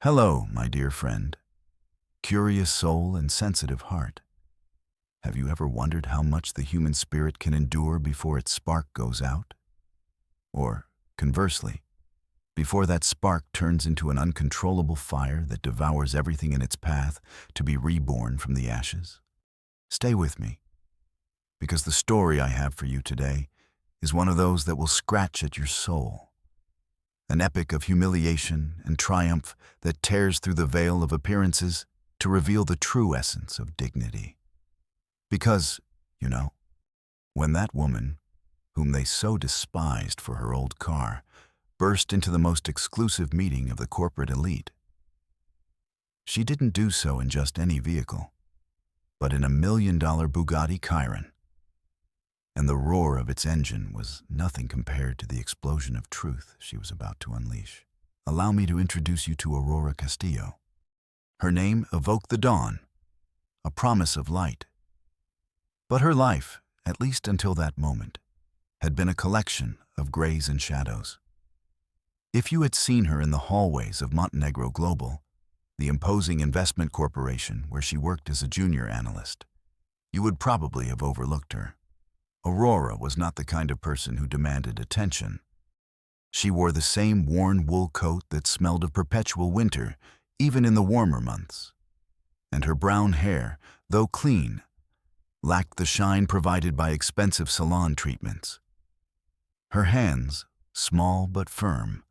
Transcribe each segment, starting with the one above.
Hello, my dear friend, curious soul and sensitive heart. Have you ever wondered how much the human spirit can endure before its spark goes out? Or, conversely, before that spark turns into an uncontrollable fire that devours everything in its path to be reborn from the ashes? Stay with me, because the story I have for you today is one of those that will scratch at your soul. An epic of humiliation and triumph that tears through the veil of appearances to reveal the true essence of dignity. Because, when that woman, whom they so despised for her old car, burst into the most exclusive meeting of the corporate elite, she didn't do so in just any vehicle, but in a $1 million Bugatti Chiron. And the roar of its engine was nothing compared to the explosion of truth she was about to unleash. Allow me to introduce you to Aurora Castillo. Her name evoked the dawn, a promise of light. But her life, at least until that moment, had been a collection of grays and shadows. If you had seen her in the hallways of Montenegro Global, the imposing investment corporation where she worked as a junior analyst, you would probably have overlooked her. Aurora was not the kind of person who demanded attention. She wore the same worn wool coat that smelled of perpetual winter, even in the warmer months. And her brown hair, though clean, lacked the shine provided by expensive salon treatments. Her hands, small but firm,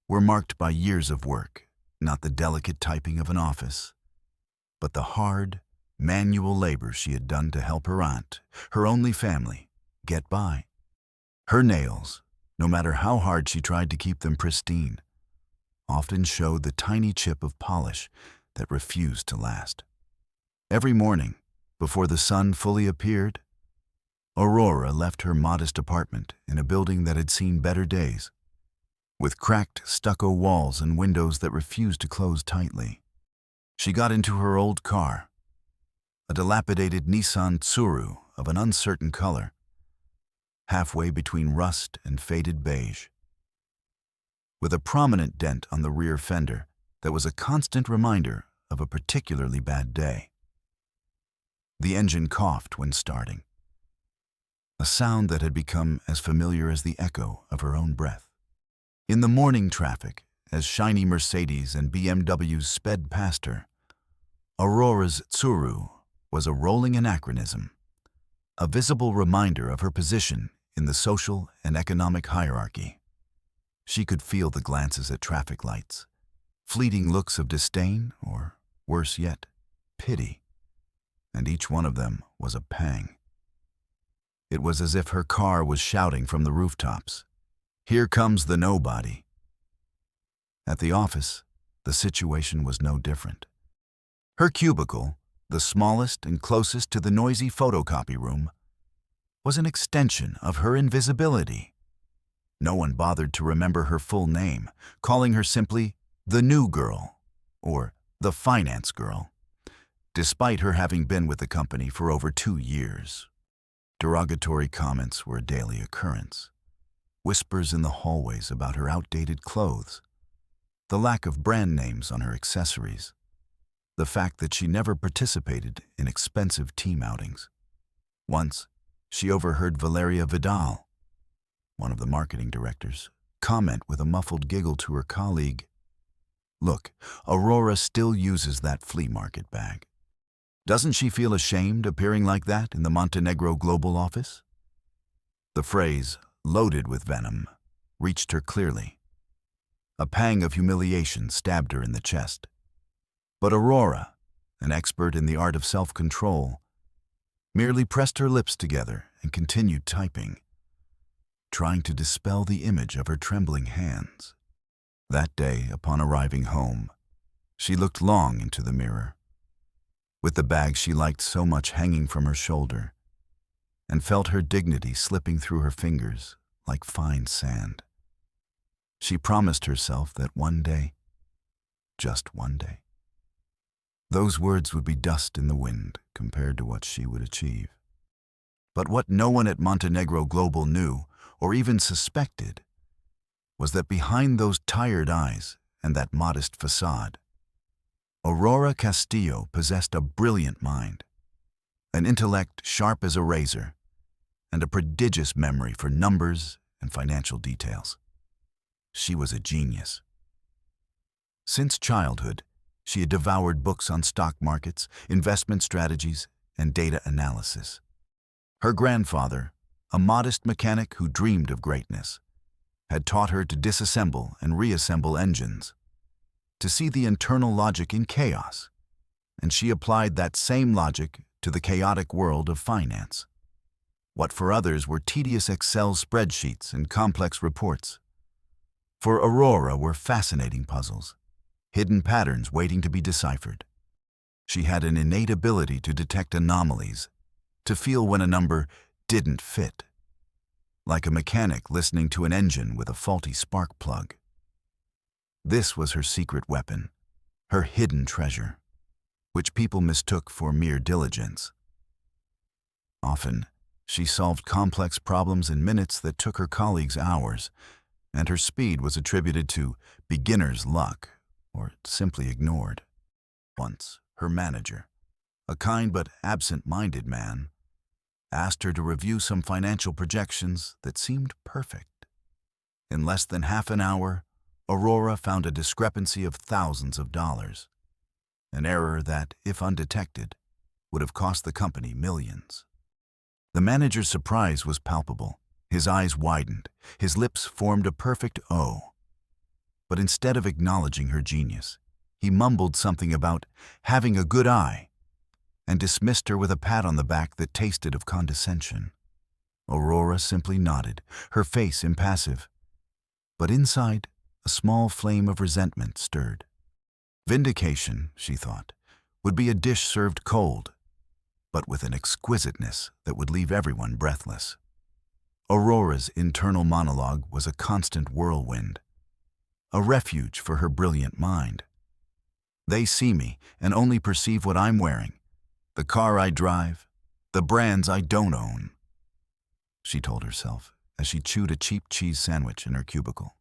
were marked by years of work, not the delicate typing of an office, but the hard, manual labor she had done to help her aunt, her only family, get by. Her nails, no matter how hard she tried to keep them pristine, often showed the tiny chip of polish that refused to last. Every morning, before the sun fully appeared, Aurora left her modest apartment in a building that had seen better days, with cracked stucco walls and windows that refused to close tightly. She got into her old car, a dilapidated Nissan Tsuru of an uncertain color, halfway between rust and faded beige, with a prominent dent on the rear fender that was a constant reminder of a particularly bad day. The engine coughed when starting, a sound that had become as familiar as the echo of her own breath. In the morning traffic, as shiny Mercedes and BMWs sped past her, Aurora's Tsuru was a rolling anachronism, a visible reminder of her position in the social and economic hierarchy. She could feel the glances at traffic lights, fleeting looks of disdain or, worse yet, pity, and each one of them was a pang. It was as if her car was shouting from the rooftops, "Here comes the nobody." At the office, the situation was no different. Her cubicle, the smallest and closest to the noisy photocopy room, was an extension of her invisibility. No one bothered to remember her full name, calling her simply the new girl or the finance girl, despite her having been with the company for over 2 years. Derogatory comments were a daily occurrence. Whispers in the hallways about her outdated clothes, the lack of brand names on her accessories, the fact that she never participated in expensive team outings. Once, she overheard Valeria Vidal, one of the marketing directors, comment with a muffled giggle to her colleague, "Look, Aurora still uses that flea market bag. Doesn't she feel ashamed appearing like that in the Montenegro Global office?" The phrase, loaded with venom, reached her clearly. A pang of humiliation stabbed her in the chest. But Aurora, an expert in the art of self-control, merely pressed her lips together and continued typing, trying to dispel the image of her trembling hands. That day, upon arriving home, she looked long into the mirror, with the bag she liked so much hanging from her shoulder, and felt her dignity slipping through her fingers like fine sand. She promised herself that one day, just one day, those words would be dust in the wind compared to what she would achieve. But what no one at Montenegro Global knew, or even suspected, was that behind those tired eyes and that modest facade. Aurora Castillo possessed a brilliant mind, an intellect sharp as a razor, and a prodigious memory for numbers and financial details. She was a genius. Since childhood, she had devoured books on stock markets, investment strategies, and data analysis. Her grandfather, a modest mechanic who dreamed of greatness, had taught her to disassemble and reassemble engines, to see the internal logic in chaos, and she applied that same logic to the chaotic world of finance. What for others were tedious Excel spreadsheets and complex reports, for Aurora were fascinating puzzles, hidden patterns waiting to be deciphered. She had an innate ability to detect anomalies, to feel when a number didn't fit, like a mechanic listening to an engine with a faulty spark plug. This was her secret weapon, her hidden treasure, which people mistook for mere diligence. Often, she solved complex problems in minutes that took her colleagues hours, and her speed was attributed to beginner's luck or simply ignored. Once, her manager, a kind but absent-minded man, asked her to review some financial projections that seemed perfect. In less than half an hour, Aurora found a discrepancy of thousands of dollars, an error that, if undetected, would have cost the company millions. The manager's surprise was palpable. His eyes widened, his lips formed a perfect O. But instead of acknowledging her genius, he mumbled something about having a good eye and dismissed her with a pat on the back that tasted of condescension. Aurora simply nodded, her face impassive. But inside, a small flame of resentment stirred. Vindication, she thought, would be a dish served cold, but with an exquisiteness that would leave everyone breathless. Aurora's internal monologue was a constant whirlwind, a refuge for her brilliant mind. They see me and only perceive what I'm wearing, the car I drive, the brands I don't own, she told herself as she chewed a cheap cheese sandwich in her cubicle.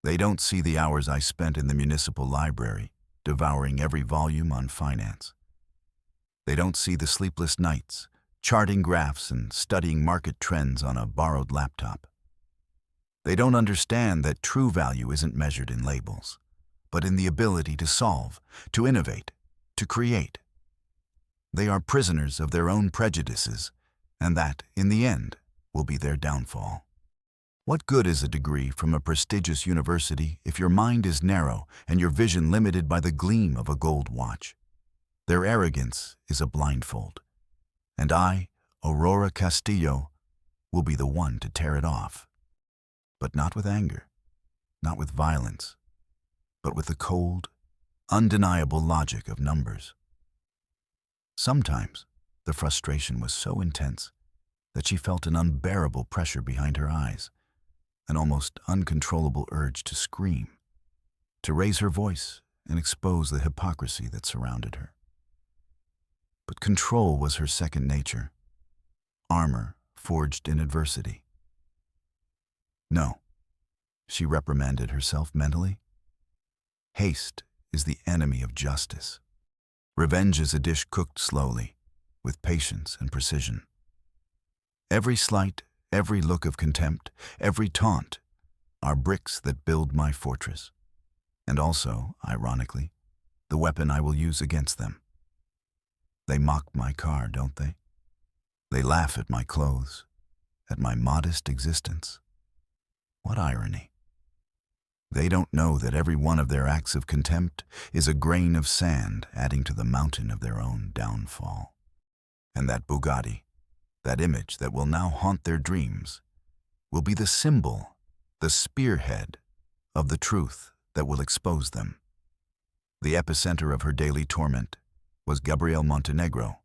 They don't see the hours I spent in the municipal library, devouring every volume on finance. They don't see the sleepless nights, charting graphs and studying market trends on a borrowed laptop. They don't understand that true value isn't measured in labels, but in the ability to solve, to innovate, to create. They are prisoners of their own prejudices, and that, in the end, will be their downfall. What good is a degree from a prestigious university if your mind is narrow and your vision limited by the gleam of a gold watch? Their arrogance is a blindfold, and I, Aurora Castillo, will be the one to tear it off. But not with anger, not with violence, but with the cold, undeniable logic of numbers. Sometimes, the frustration was so intense that she felt an unbearable pressure behind her eyes, an almost uncontrollable urge to scream, to raise her voice and expose the hypocrisy that surrounded her. But control was her second nature, armor forged in adversity. No, she reprimanded herself mentally. Haste is the enemy of justice. Revenge is a dish cooked slowly, with patience and precision. Every slight, every look of contempt, every taunt are bricks that build my fortress, and also, ironically, the weapon I will use against them. They mock my car, don't they? They laugh at my clothes, at my modest existence. What irony. They don't know that every one of their acts of contempt is a grain of sand adding to the mountain of their own downfall. And that Bugatti, that image that will now haunt their dreams, will be the symbol, the spearhead of the truth that will expose them. The epicenter of her daily torment was Gabriel Montenegro,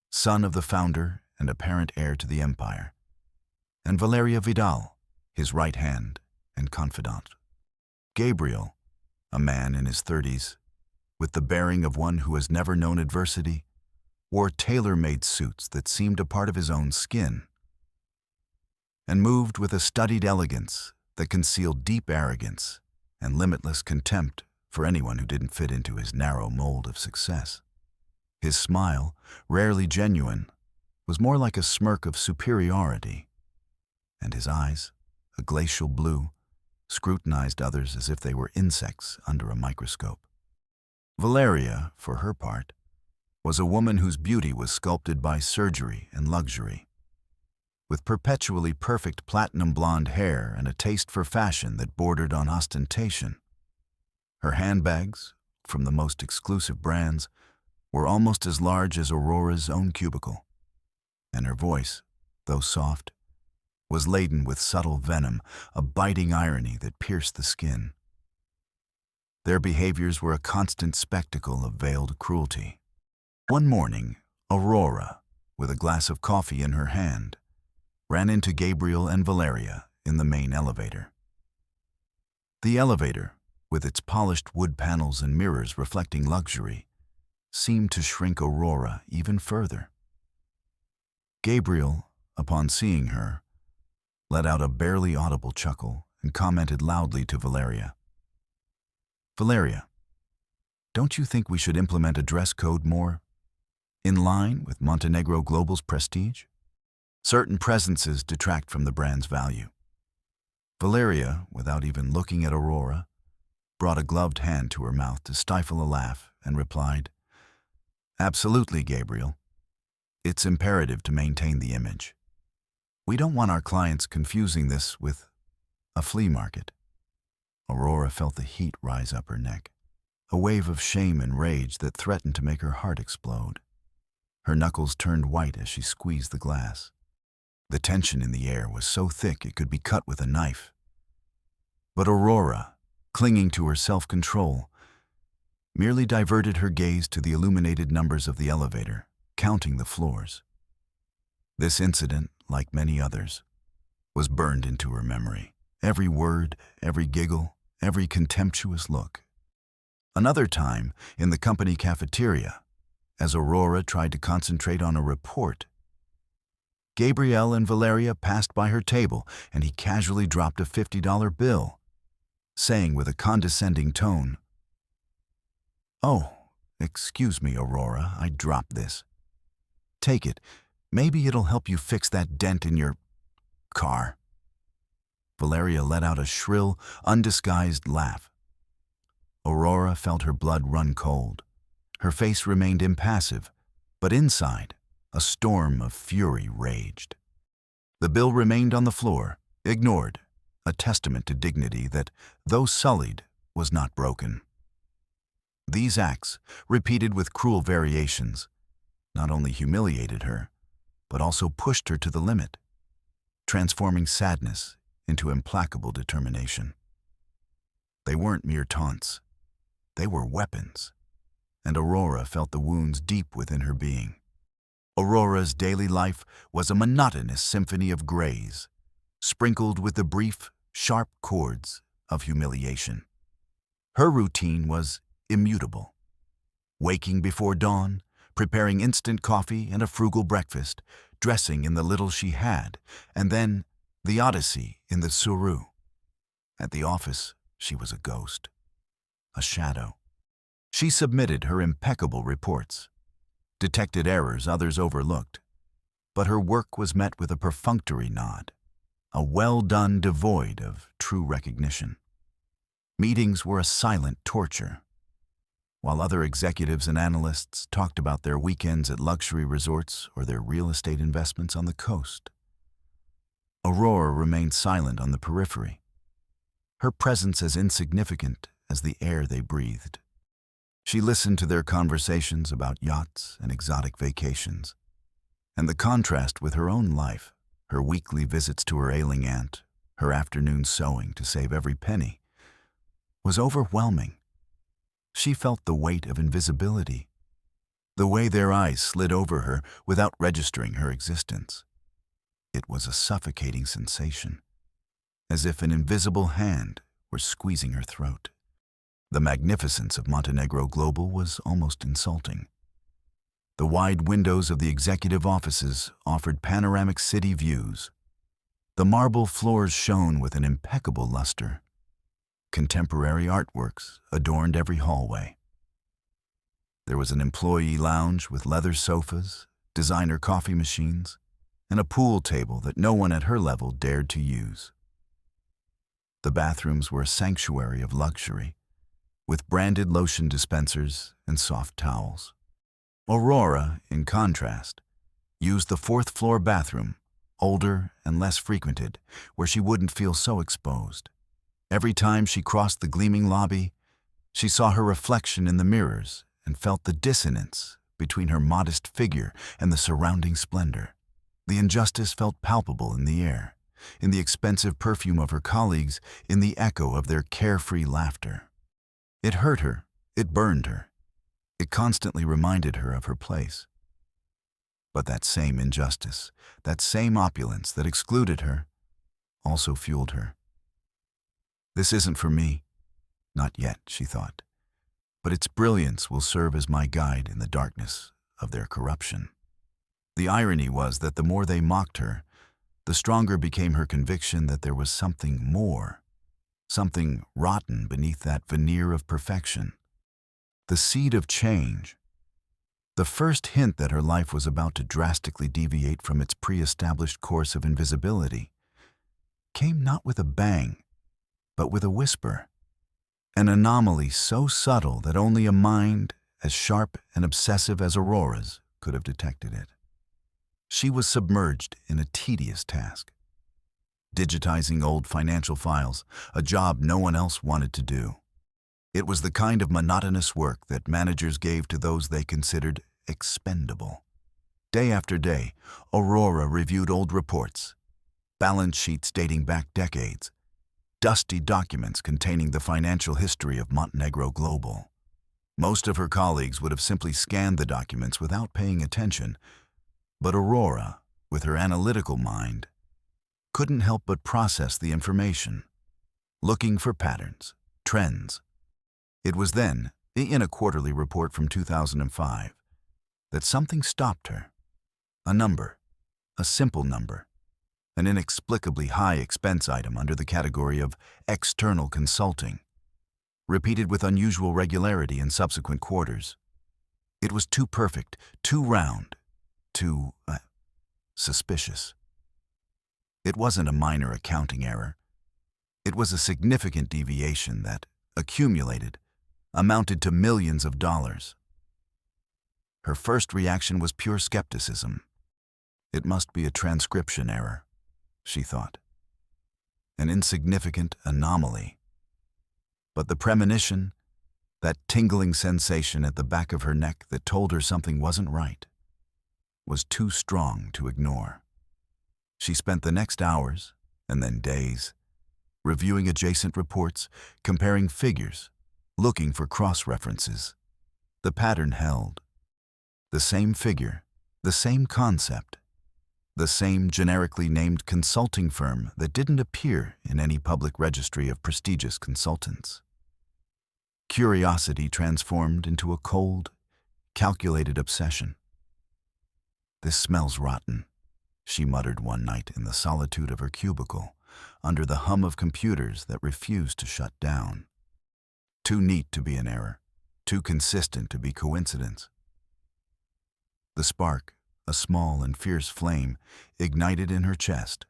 son of the founder and apparent heir to the empire, and Valeria Vidal, his right hand and confidant. Gabriel, a man in his 30s, with the bearing of one who has never known adversity, wore tailor-made suits that seemed a part of his own skin, and moved with a studied elegance that concealed deep arrogance and limitless contempt for anyone who didn't fit into his narrow mold of success. His smile, rarely genuine, was more like a smirk of superiority, and his eyes, a glacial blue, scrutinized others as if they were insects under a microscope. Valeria, for her part, was a woman whose beauty was sculpted by surgery and luxury. With perpetually perfect platinum blonde hair and a taste for fashion that bordered on ostentation. Her handbags, from the most exclusive brands, were almost as large as Aurora's own cubicle, and her voice, though soft, was laden with subtle venom, a biting irony that pierced the skin. Their behaviors were a constant spectacle of veiled cruelty. One morning, Aurora, with a glass of coffee in her hand, ran into Gabriel and Valeria in the main elevator. The elevator, with its polished wood panels and mirrors reflecting luxury, seemed to shrink Aurora even further. Gabriel, upon seeing her, let out a barely audible chuckle and commented loudly to Valeria. "Valeria, don't you think we should implement a dress code more in line with Montenegro Global's prestige? Certain presences detract from the brand's value." Valeria, without even looking at Aurora, brought a gloved hand to her mouth to stifle a laugh and replied, "Absolutely, Gabriel. It's imperative to maintain the image. We don't want our clients confusing this with a flea market." Aurora felt the heat rise up her neck, a wave of shame and rage that threatened to make her heart explode. Her knuckles turned white as she squeezed the glass. The tension in the air was so thick it could be cut with a knife. But Aurora, clinging to her self-control, merely diverted her gaze to the illuminated numbers of the elevator, counting the floors. This incident, like many others, was burned into her memory. Every word, every giggle, every contemptuous look. Another time, in the company cafeteria, as Aurora tried to concentrate on a report, Gabriel and Valeria passed by her table and he casually dropped a $50 bill, saying with a condescending tone, "Oh, excuse me, Aurora, I dropped this. Take it. Maybe it'll help you fix that dent in your car." Valeria let out a shrill, undisguised laugh. Aurora felt her blood run cold. Her face remained impassive, but inside, a storm of fury raged. The bill remained on the floor, ignored, a testament to dignity that, though sullied, was not broken. These acts, repeated with cruel variations, not only humiliated her, but also pushed her to the limit, transforming sadness into implacable determination. They weren't mere taunts. They were weapons, and Aurora felt the wounds deep within her being. Aurora's daily life was a monotonous symphony of grays, sprinkled with the brief, sharp chords of humiliation. Her routine was immutable. Waking before dawn, preparing instant coffee and a frugal breakfast, dressing in the little she had, and then the odyssey in the Suru. At the office, she was a ghost, a shadow. She submitted her impeccable reports, detected errors others overlooked, but her work was met with a perfunctory nod, a well done devoid of true recognition. Meetings were a silent torture. While other executives and analysts talked about their weekends at luxury resorts or their real estate investments on the coast, Aurora remained silent on the periphery, her presence as insignificant as the air they breathed. She listened to their conversations about yachts and exotic vacations, and the contrast with her own life, her weekly visits to her ailing aunt, her afternoon sewing to save every penny, was overwhelming. She felt the weight of invisibility, the way their eyes slid over her without registering her existence. It was a suffocating sensation, as if an invisible hand were squeezing her throat. The magnificence of Montenegro Global was almost insulting. The wide windows of the executive offices offered panoramic city views. The marble floors shone with an impeccable luster. Contemporary artworks adorned every hallway. There was an employee lounge with leather sofas, designer coffee machines, and a pool table that no one at her level dared to use. The bathrooms were a sanctuary of luxury, with branded lotion dispensers and soft towels. Aurora, in contrast, used the fourth-floor bathroom, older and less frequented, where she wouldn't feel so exposed. Every time she crossed the gleaming lobby, she saw her reflection in the mirrors and felt the dissonance between her modest figure and the surrounding splendor. The injustice felt palpable in the air, in the expensive perfume of her colleagues, in the echo of their carefree laughter. It hurt her, it burned her. It constantly reminded her of her place. But that same injustice, that same opulence that excluded her, also fueled her. This isn't for me. Not yet, she thought. But its brilliance will serve as my guide in the darkness of their corruption. The irony was that the more they mocked her, the stronger became her conviction that there was something more, something rotten beneath that veneer of perfection. The seed of change. The first hint that her life was about to drastically deviate from its pre-established course of invisibility came not with a bang, but with a whisper. An anomaly so subtle that only a mind as sharp and obsessive as Aurora's could have detected it. She was submerged in a tedious task. Digitizing old financial files, a job no one else wanted to do. It was the kind of monotonous work that managers gave to those they considered expendable. Day after day, Aurora reviewed old reports, balance sheets dating back decades, dusty documents containing the financial history of Montenegro Global. Most of her colleagues would have simply scanned the documents without paying attention, but Aurora, with her analytical mind, couldn't help but process the information, looking for patterns, trends. It was then, in a quarterly report from 2005, that something stopped her. A number, a simple number, an inexplicably high expense item under the category of external consulting, repeated with unusual regularity in subsequent quarters. It was too perfect, too round, too suspicious. It wasn't a minor accounting error. It was a significant deviation that, accumulated, amounted to millions of dollars. Her first reaction was pure skepticism. It must be a transcription error, she thought. An insignificant anomaly. But the premonition, that tingling sensation at the back of her neck that told her something wasn't right, was too strong to ignore. She spent the next hours, and then days, reviewing adjacent reports, comparing figures, looking for cross-references. The pattern held. The same figure, the same concept, the same generically named consulting firm that didn't appear in any public registry of prestigious consultants. Curiosity transformed into a cold, calculated obsession. "This smells rotten," she muttered one night in the solitude of her cubicle, under the hum of computers that refused to shut down. Too neat to be an error, too consistent to be coincidence. The spark, a small and fierce flame, ignited in her chest.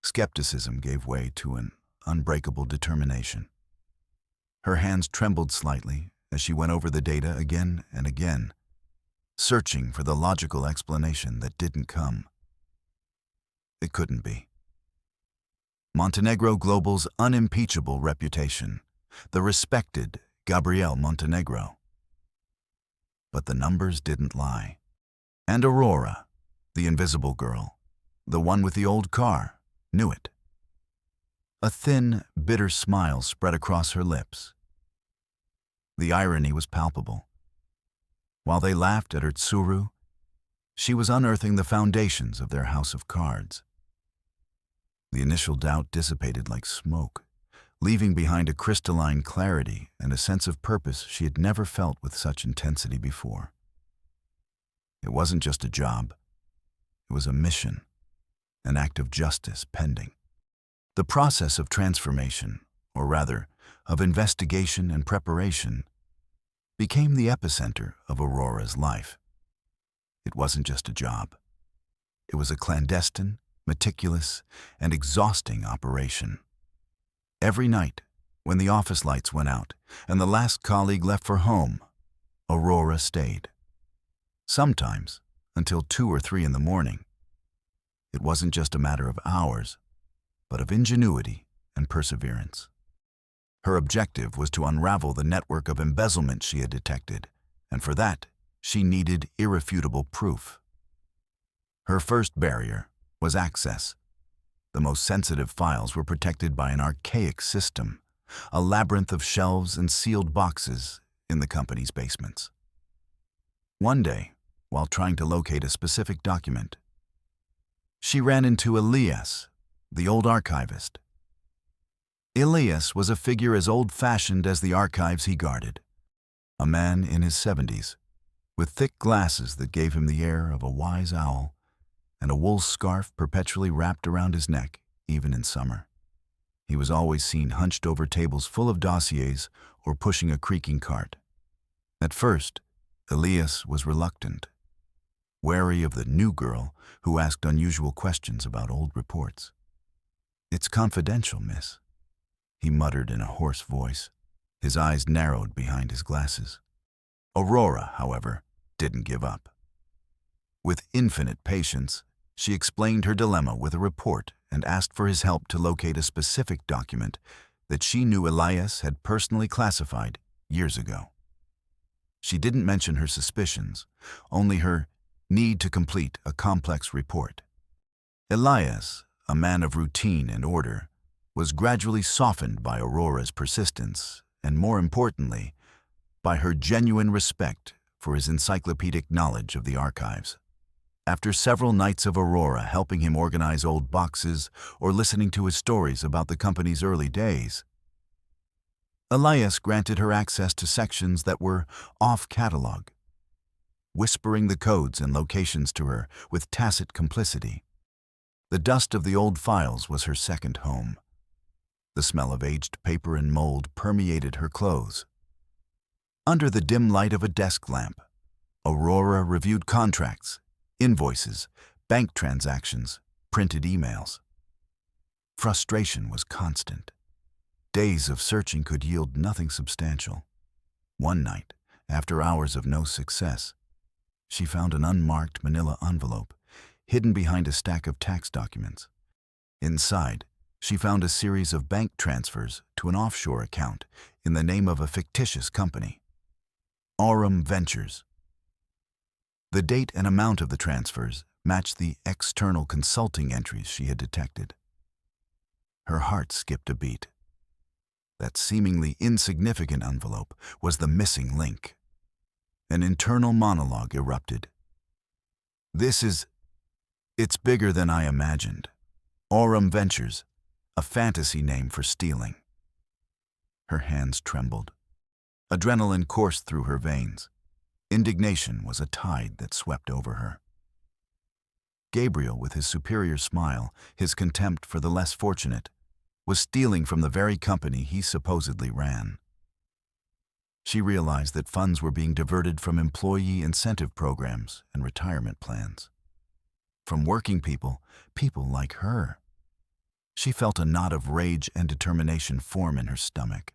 Skepticism gave way to an unbreakable determination. Her hands trembled slightly as she went over the data again and again, searching for the logical explanation that didn't come. It couldn't be. Montenegro Global's unimpeachable reputation, the respected Gabrielle Montenegro. But the numbers didn't lie. And Aurora, the invisible girl, the one with the old car, knew it. A thin, bitter smile spread across her lips. The irony was palpable. While they laughed at her tsuru, she was unearthing the foundations of their house of cards. The initial doubt dissipated like smoke, leaving behind a crystalline clarity and a sense of purpose she had never felt with such intensity before. It wasn't just a job. It was a mission, an act of justice pending. The process of transformation, or rather, of investigation and preparation, became the epicenter of Aurora's life. It wasn't just a job. It was a clandestine, meticulous, and exhausting operation. Every night, when the office lights went out and the last colleague left for home, Aurora stayed. Sometimes until 2 or 3 in the morning. It wasn't just a matter of hours, but of ingenuity and perseverance. Her objective was to unravel the network of embezzlement she had detected, and for that, she needed irrefutable proof. Her first barrier was access. The most sensitive files were protected by an archaic system, a labyrinth of shelves and sealed boxes in the company's basements. One day, while trying to locate a specific document, she ran into Elias, the old archivist. Elias was a figure as old-fashioned as the archives he guarded, a man in his 70s, with thick glasses that gave him the air of a wise owl, and a wool scarf perpetually wrapped around his neck, even in summer. He was always seen hunched over tables full of dossiers or pushing a creaking cart. At first, Elias was reluctant, wary of the new girl who asked unusual questions about old reports. "It's confidential, miss," he muttered in a hoarse voice, his eyes narrowed behind his glasses. Aurora, however, didn't give up. With infinite patience, she explained her dilemma with a report and asked for his help to locate a specific document that she knew Elias had personally classified years ago. She didn't mention her suspicions, only her need to complete a complex report. Elias, a man of routine and order, was gradually softened by Aurora's persistence and, more importantly, by her genuine respect for his encyclopedic knowledge of the archives. After several nights of Aurora helping him organize old boxes or listening to his stories about the company's early days, Elias granted her access to sections that were off-catalog, whispering the codes and locations to her with tacit complicity. The dust of the old files was her second home. The smell of aged paper and mold permeated her clothes. Under the dim light of a desk lamp, Aurora reviewed contracts, invoices, bank transactions, printed emails. Frustration was constant. Days of searching could yield nothing substantial. One night, after hours of no success, she found an unmarked manila envelope hidden behind a stack of tax documents. Inside, she found a series of bank transfers to an offshore account in the name of a fictitious company, Aurum Ventures. The date and amount of the transfers matched the external consulting entries she had detected. Her heart skipped a beat. That seemingly insignificant envelope was the missing link. An internal monologue erupted. It's bigger than I imagined. Aurum Ventures, a fantasy name for stealing." Her hands trembled. Adrenaline coursed through her veins. Indignation was a tide that swept over her. Gabriel, with his superior smile, his contempt for the less fortunate, was stealing from the very company he supposedly ran. She realized that funds were being diverted from employee incentive programs and retirement plans. From working people like her. She felt a knot of rage and determination form in her stomach.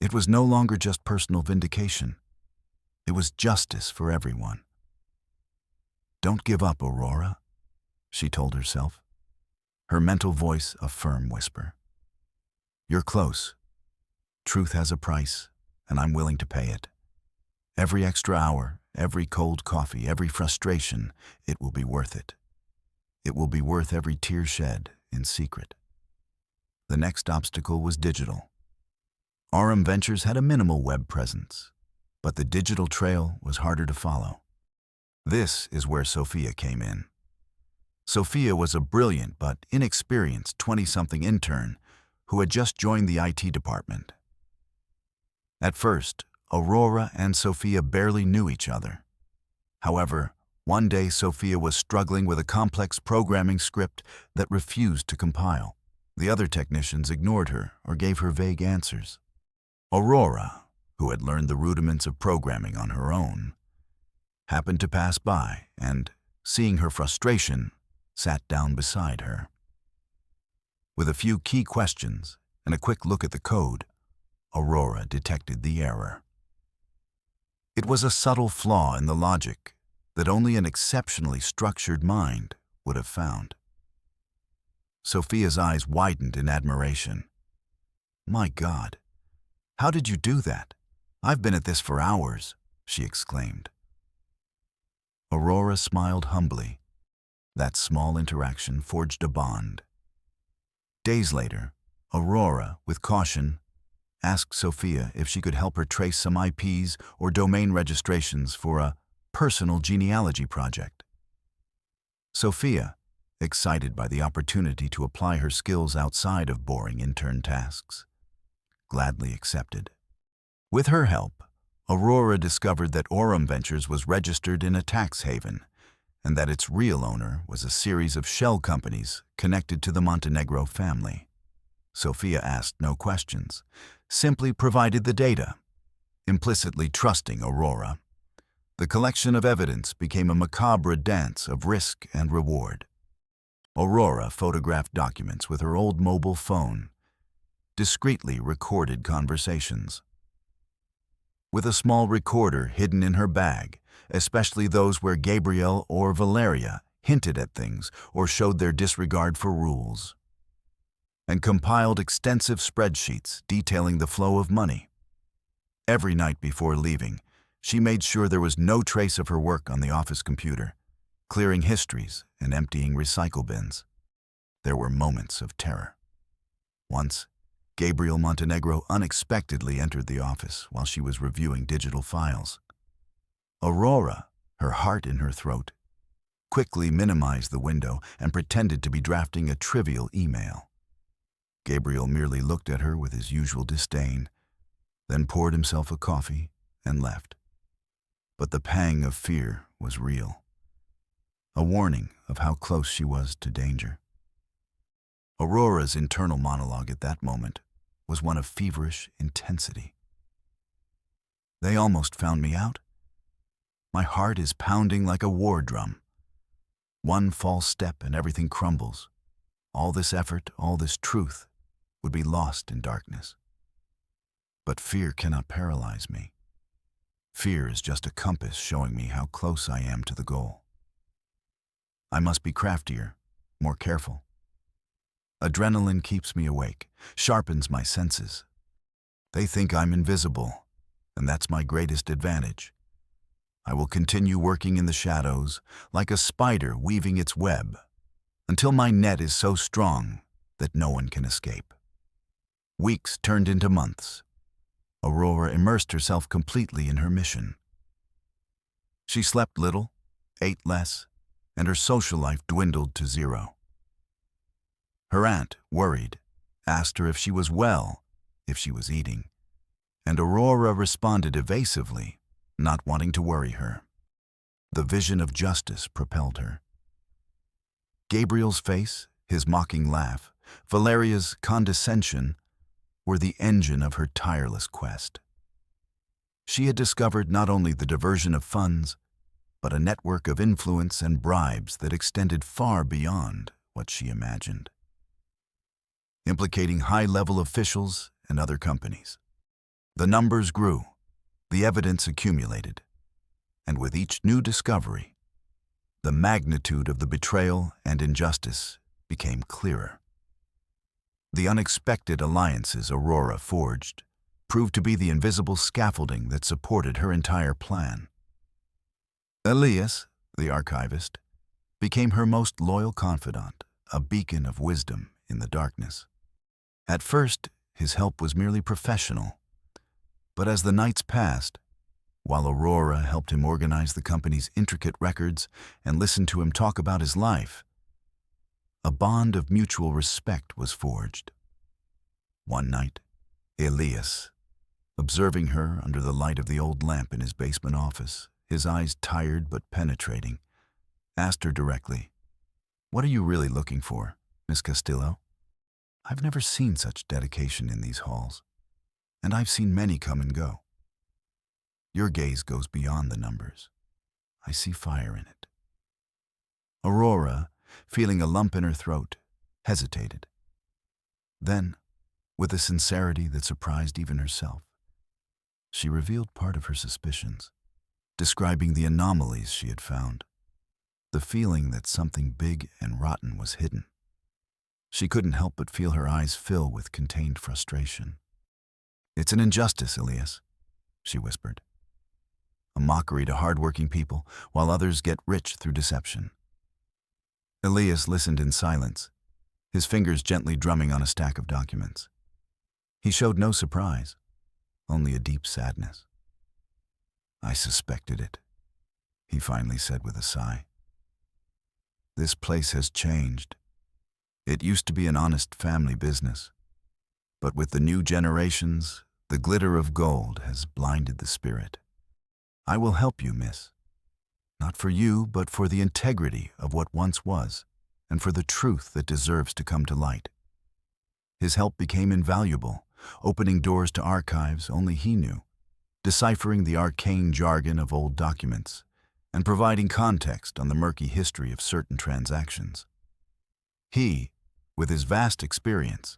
It was no longer just personal vindication. It was justice for everyone. "Don't give up, Aurora," she told herself, her mental voice a firm whisper. "You're close. Truth has a price, and I'm willing to pay it. Every extra hour, every cold coffee, every frustration, it will be worth it. It will be worth every tear shed in secret." The next obstacle was digital. Aurum Ventures had a minimal web presence, but the digital trail was harder to follow. This is where Sophia came in. Sophia was a brilliant but inexperienced 20-something intern who had just joined the IT department. At first, Aurora and Sophia barely knew each other. However, one day Sophia was struggling with a complex programming script that refused to compile. The other technicians ignored her or gave her vague answers. Aurora, who had learned the rudiments of programming on her own, happened to pass by and, seeing her frustration, sat down beside her. With a few key questions and a quick look at the code, Aurora detected the error. It was a subtle flaw in the logic that only an exceptionally structured mind would have found. Sophia's eyes widened in admiration. "My God, how did you do that? I've been at this for hours," she exclaimed. Aurora smiled humbly. That small interaction forged a bond. Days later, Aurora, with caution, asked Sophia if she could help her trace some IPs or domain registrations for a personal genealogy project. Sophia, excited by the opportunity to apply her skills outside of boring intern tasks, gladly accepted. With her help, Aurora discovered that Aurum Ventures was registered in a tax haven, and that its real owner was a series of shell companies connected to the Montenegro family. Sophia asked no questions, simply provided the data, implicitly trusting Aurora. The collection of evidence became a macabre dance of risk and reward. Aurora photographed documents with her old mobile phone, discreetly recorded conversations. With a small recorder hidden in her bag, especially those where Gabriel or Valeria hinted at things or showed their disregard for rules, and compiled extensive spreadsheets detailing the flow of money. Every night before leaving, she made sure there was no trace of her work on the office computer, clearing histories and emptying recycle bins. There were moments of terror. Once, Gabriel Montenegro unexpectedly entered the office while she was reviewing digital files. Aurora, her heart in her throat, quickly minimized the window and pretended to be drafting a trivial email. Gabriel merely looked at her with his usual disdain, then poured himself a coffee and left. But the pang of fear was real, a warning of how close she was to danger. Aurora's internal monologue at that moment was one of feverish intensity. "They almost found me out. My heart is pounding like a war drum. One false step and everything crumbles. All this effort, all this truth, would be lost in darkness. But fear cannot paralyze me. Fear is just a compass showing me how close I am to the goal. I must be craftier, more careful. Adrenaline keeps me awake, sharpens my senses. They think I'm invisible, and that's my greatest advantage. I will continue working in the shadows, like a spider weaving its web, until my net is so strong that no one can escape." Weeks turned into months. Aurora immersed herself completely in her mission. She slept little, ate less, and her social life dwindled to zero. Her aunt, worried, asked her if she was well, if she was eating, and Aurora responded evasively, not wanting to worry her. The vision of justice propelled her. Gabriel's face, his mocking laugh, Valeria's condescension were the engine of her tireless quest. She had discovered not only the diversion of funds, but a network of influence and bribes that extended far beyond what she imagined, implicating high-level officials and other companies. The numbers grew, the evidence accumulated, and with each new discovery, the magnitude of the betrayal and injustice became clearer. The unexpected alliances Aurora forged proved to be the invisible scaffolding that supported her entire plan. Elias, the archivist, became her most loyal confidant, a beacon of wisdom in the darkness. At first, his help was merely professional, but as the nights passed, while Aurora helped him organize the company's intricate records and listened to him talk about his life, a bond of mutual respect was forged. One night, Elias, observing her under the light of the old lamp in his basement office, his eyes tired but penetrating, asked her directly, "What are you really looking for, Miss Castillo?" I've never seen such dedication in these halls, and I've seen many come and go. Your gaze goes beyond the numbers. I see fire in it. Aurora, feeling a lump in her throat, hesitated. Then, with a sincerity that surprised even herself, she revealed part of her suspicions, describing the anomalies she had found, the feeling that something big and rotten was hidden. She couldn't help but feel her eyes fill with contained frustration. "It's an injustice, Elias," she whispered. "A mockery to hard-working people, while others get rich through deception." Elias listened in silence, his fingers gently drumming on a stack of documents. He showed no surprise, only a deep sadness. "I suspected it," he finally said with a sigh. "This place has changed. It used to be an honest family business, but with the new generations, the glitter of gold has blinded the spirit. I will help you, miss. Not for you, but for the integrity of what once was, and for the truth that deserves to come to light." His help became invaluable, opening doors to archives only he knew, deciphering the arcane jargon of old documents, and providing context on the murky history of certain transactions. He, with his vast experience,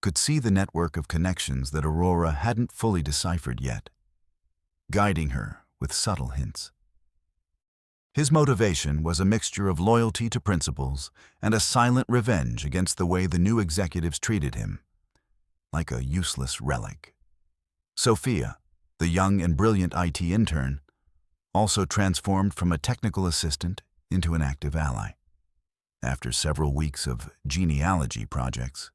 could see the network of connections that Aurora hadn't fully deciphered yet, guiding her with subtle hints. His motivation was a mixture of loyalty to principles and a silent revenge against the way the new executives treated him, like a useless relic. Sophia, the young and brilliant IT intern, also transformed from a technical assistant into an active ally. After several weeks of genealogy projects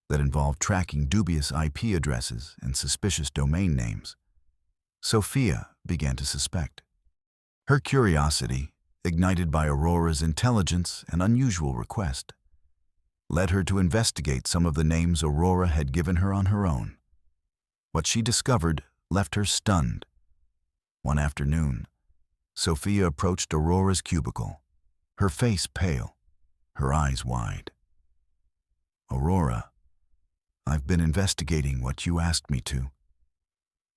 that involved tracking dubious IP addresses and suspicious domain names, Sophia began to suspect. Her curiosity, ignited by Aurora's intelligence and unusual request, led her to investigate some of the names Aurora had given her on her own. What she discovered left her stunned. One afternoon, Sophia approached Aurora's cubicle, her face pale, her eyes wide. "Aurora, I've been investigating what you asked me to,"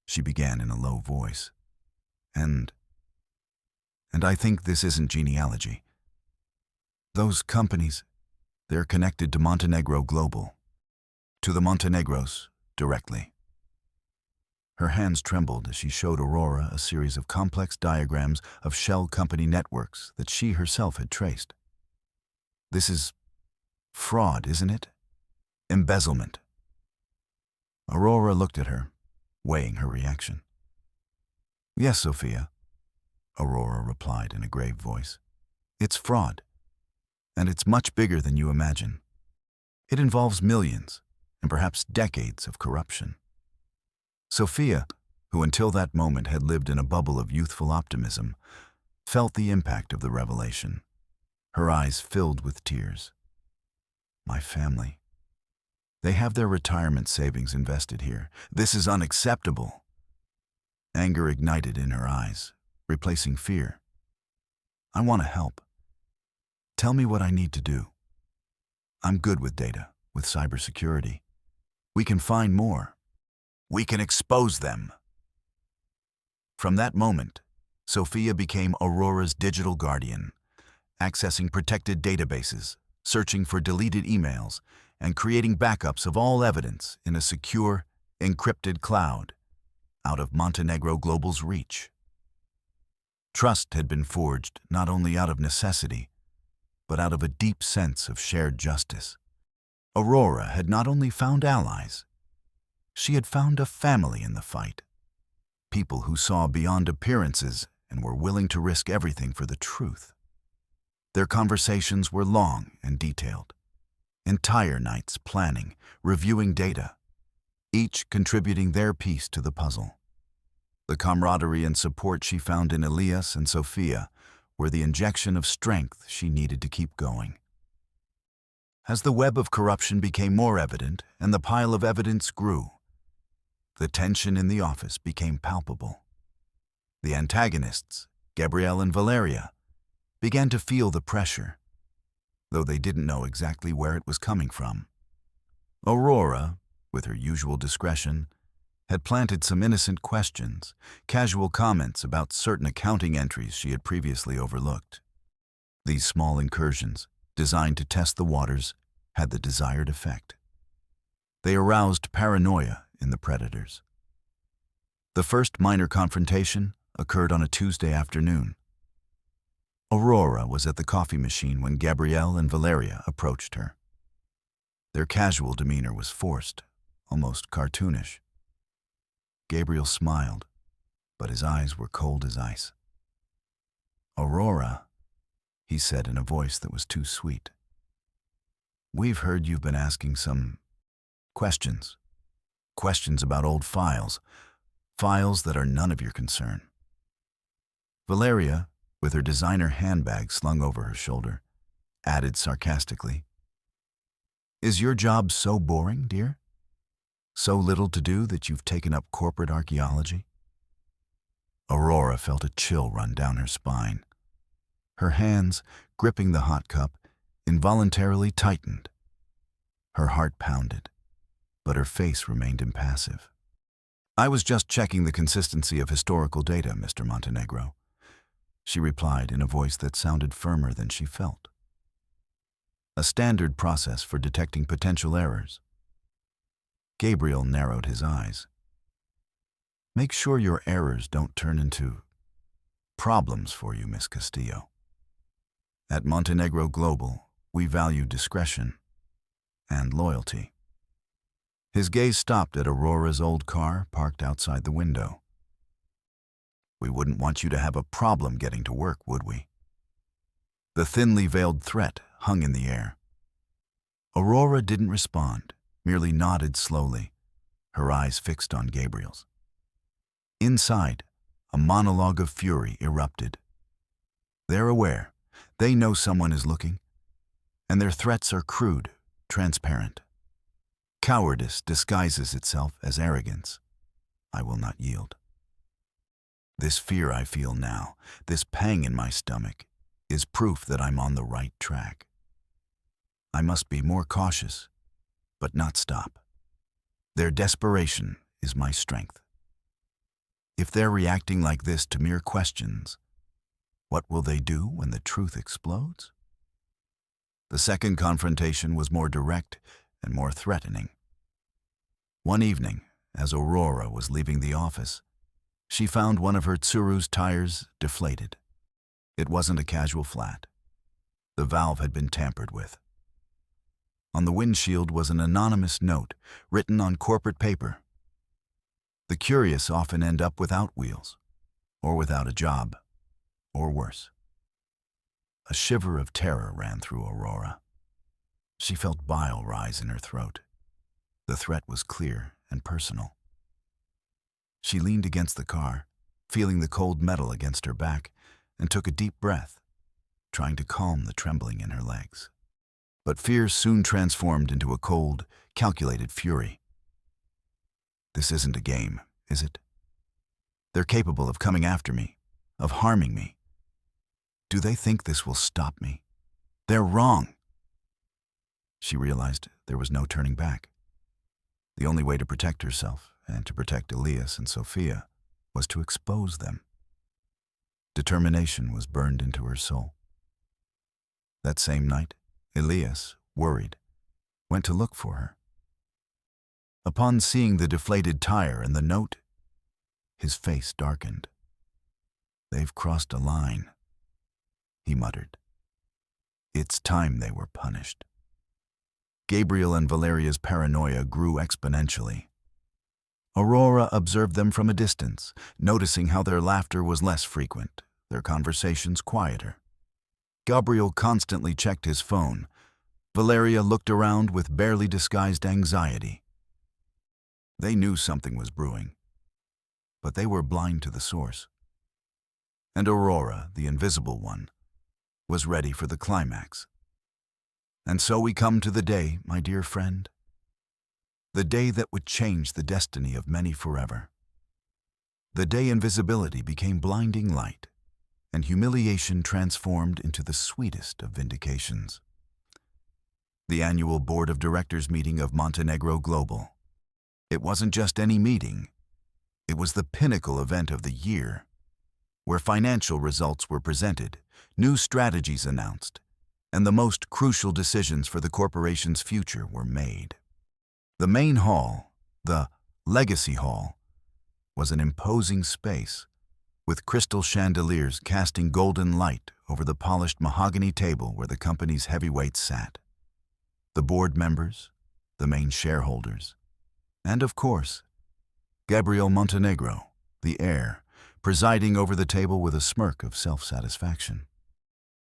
she began in a low voice. And I think this isn't genealogy. Those companies, they're connected to Montenegro Global, to the Montenegros directly." Her hands trembled as she showed Aurora a series of complex diagrams of shell company networks that she herself had traced. "This is fraud, isn't it? Embezzlement." Aurora looked at her, weighing her reaction. "Yes, Sophia," Aurora replied in a grave voice. "It's fraud, and it's much bigger than you imagine. It involves millions and perhaps decades of corruption." Sophia, who until that moment had lived in a bubble of youthful optimism, felt the impact of the revelation. Her eyes filled with tears. "My family. They have their retirement savings invested here. This is unacceptable." Anger ignited in her eyes, replacing fear. "I want to help. Tell me what I need to do. I'm good with data, with cybersecurity. We can find more. We can expose them." From that moment, Sophia became Aurora's digital guardian, accessing protected databases, searching for deleted emails, and creating backups of all evidence in a secure, encrypted cloud out of Montenegro Global's reach. Trust had been forged not only out of necessity, but out of a deep sense of shared justice. Aurora had not only found allies, she had found a family in the fight. People who saw beyond appearances and were willing to risk everything for the truth. Their conversations were long and detailed. Entire nights planning, reviewing data, each contributing their piece to the puzzle. The camaraderie and support she found in Elias and Sophia were the injection of strength she needed to keep going. As the web of corruption became more evident and the pile of evidence grew, the tension in the office became palpable. The antagonists, Gabrielle and Valeria, began to feel the pressure, though they didn't know exactly where it was coming from. Aurora, with her usual discretion, had planted some innocent questions, casual comments about certain accounting entries she had previously overlooked. These small incursions, designed to test the waters, had the desired effect. They aroused paranoia in the predators. The first minor confrontation occurred on a Tuesday afternoon. Aurora was at the coffee machine when Gabrielle and Valeria approached her. Their casual demeanor was forced, almost cartoonish. Gabriel smiled, but his eyes were cold as ice. "Aurora," he said in a voice that was too sweet, "we've heard you've been asking some questions. Questions about old files. Files that are none of your concern." Valeria, with her designer handbag slung over her shoulder, added sarcastically, "Is your job so boring, dear? So little to do that you've taken up corporate archaeology?" Aurora felt a chill run down her spine. Her hands, gripping the hot cup, involuntarily tightened. Her heart pounded, but her face remained impassive. "I was just checking the consistency of historical data, Mr. Montenegro," she replied in a voice that sounded firmer than she felt. A standard process for detecting potential errors. Gabriel narrowed his eyes. "Make sure your errors don't turn into problems for you, Miss Castillo. At Montenegro Global, we value discretion and loyalty." His gaze stopped at Aurora's old car parked outside the window. "We wouldn't want you to have a problem getting to work, would we?" The thinly veiled threat hung in the air. Aurora didn't respond, merely nodded slowly, her eyes fixed on Gabriel's. Inside, a monologue of fury erupted. They're aware, they know someone is looking, and their threats are crude, transparent. Cowardice disguises itself as arrogance. I will not yield. This fear I feel now, this pang in my stomach, is proof that I'm on the right track. I must be more cautious, but not stop. Their desperation is my strength. If they're reacting like this to mere questions, what will they do when the truth explodes? The second confrontation was more direct and more threatening. One evening, as Aurora was leaving the office, she found one of her Tsuru's tires deflated. It wasn't a casual flat. The valve had been tampered with. On the windshield was an anonymous note written on corporate paper. The curious often end up without wheels, or without a job, or worse. A shiver of terror ran through Aurora. She felt bile rise in her throat. The threat was clear and personal. She leaned against the car, feeling the cold metal against her back, and took a deep breath, trying to calm the trembling in her legs. But fear soon transformed into a cold, calculated fury. This isn't a game, is it? They're capable of coming after me, of harming me. Do they think this will stop me? They're wrong. She realized there was no turning back. The only way to protect herself and to protect Elias and Sophia was to expose them. Determination was burned into her soul. That same night, Elias, worried, went to look for her. Upon seeing the deflated tire and the note, his face darkened. "They've crossed a line," he muttered. "It's time they were punished." Gabriel and Valeria's paranoia grew exponentially. Aurora observed them from a distance, noticing how their laughter was less frequent, their conversations quieter. Gabriel constantly checked his phone. Valeria looked around with barely disguised anxiety. They knew something was brewing, but they were blind to the source. And Aurora, the invisible one, was ready for the climax. And so we come to the day, my dear friend, the day that would change the destiny of many forever. The day invisibility became blinding light, and humiliation transformed into the sweetest of vindications. the annual Board of Directors meeting of Montenegro Global. It wasn't just any meeting. It was the pinnacle event of the year, where financial results were presented, new strategies announced, and the most crucial decisions for the corporation's future were made. The main hall, the Legacy Hall, was an imposing space, with crystal chandeliers casting golden light over the polished mahogany table where the company's heavyweights sat. The board members, the main shareholders, and of course, Gabriel Montenegro, the heir, presiding over the table with a smirk of self-satisfaction.